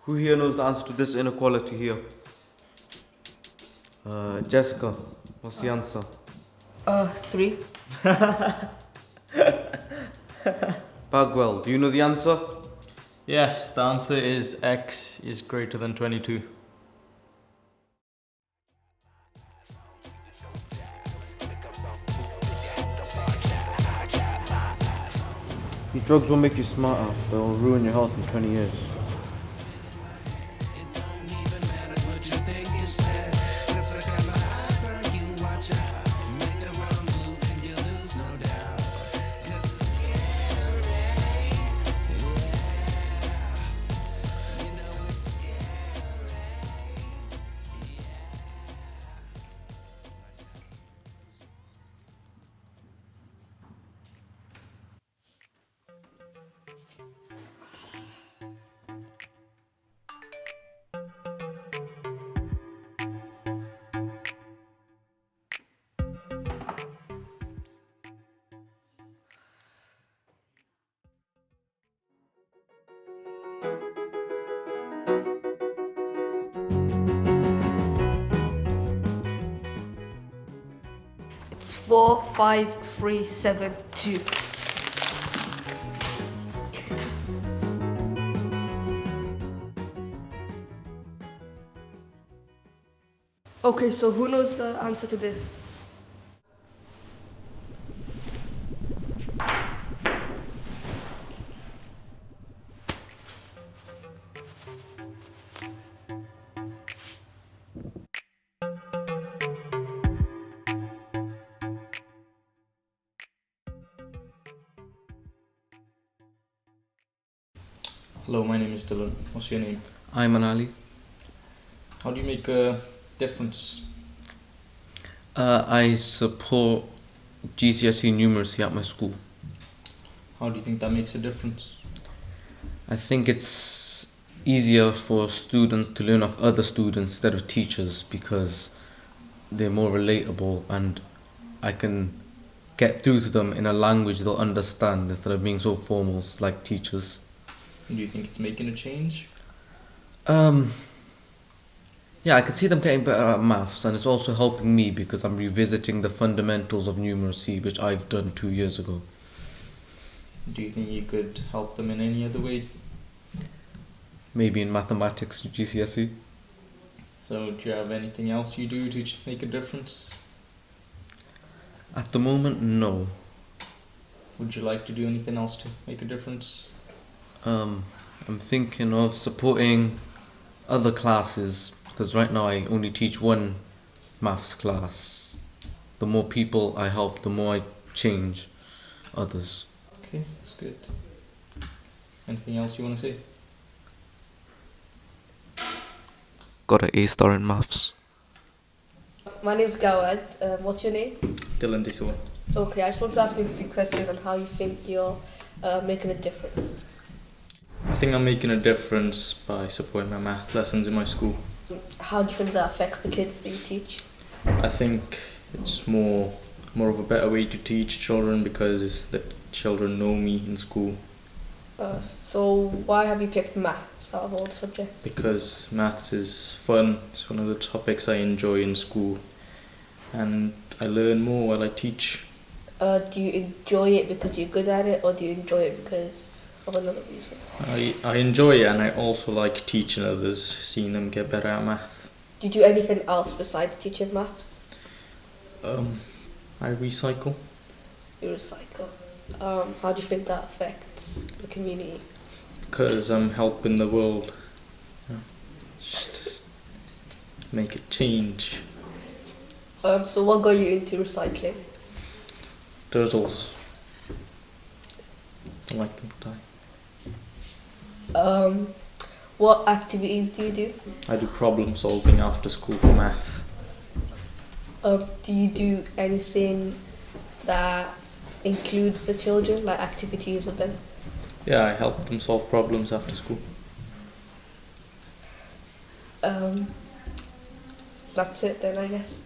Who here knows the answer to this inequality here? Jessica, what's the answer? 3. Bagwell, do you know the answer? Yes, the answer is x is greater than 22. These drugs will make you smarter, but will ruin your health in 20 years. It's 4, 5, 3, 7, 2. Okay, so who knows the answer to this? Hello, my name is Dylan. What's your name? I'm Anali. How do you make a difference? I support GCSE numeracy at my school. How do you think that makes a difference? I think it's easier for students to learn off other students instead of teachers because they're more relatable and I can get through to them in a language they'll understand instead of being so formal like teachers. Do you think it's making a change? Yeah, I could see them getting better at maths, and it's also helping me because I'm revisiting the fundamentals of numeracy, which I've done 2 years ago. Do you think you could help them in any other way? Maybe in mathematics GCSE. So, do you have anything else you do to make a difference? At the moment, no. Would you like to do anything else to make a difference? I'm thinking of supporting other classes because right now I only teach one maths class. The more people I help, the more I change others. Okay, that's good. Anything else you want to say? Got an A star in maths. My name's Gawad. What's your name? Dylan Disua. Okay, I just want to ask you a few questions on how you think you're making a difference. I think I'm making a difference by supporting my math lessons in my school. How do you think that affects the kids that you teach? I think it's more of a better way to teach children because the children know me in school. So why have you picked maths out of all the subjects? Because maths is fun. It's one of the topics I enjoy in school, and I learn more while I teach. Do you enjoy it because you're good at it, or do you enjoy it because of another reason? I enjoy it, and I also like teaching others, seeing them get better at math. Do you do anything else besides teaching maths? I recycle. You recycle. How do you think that affects the community? Because I'm helping the world. Just make a change. So what got you into recycling? Turtles. I like them to die. What activities do you do? I do problem solving after school for math. Do you do anything that includes the children, like activities with them? Yeah, I help them solve problems after school. That's it then, I guess.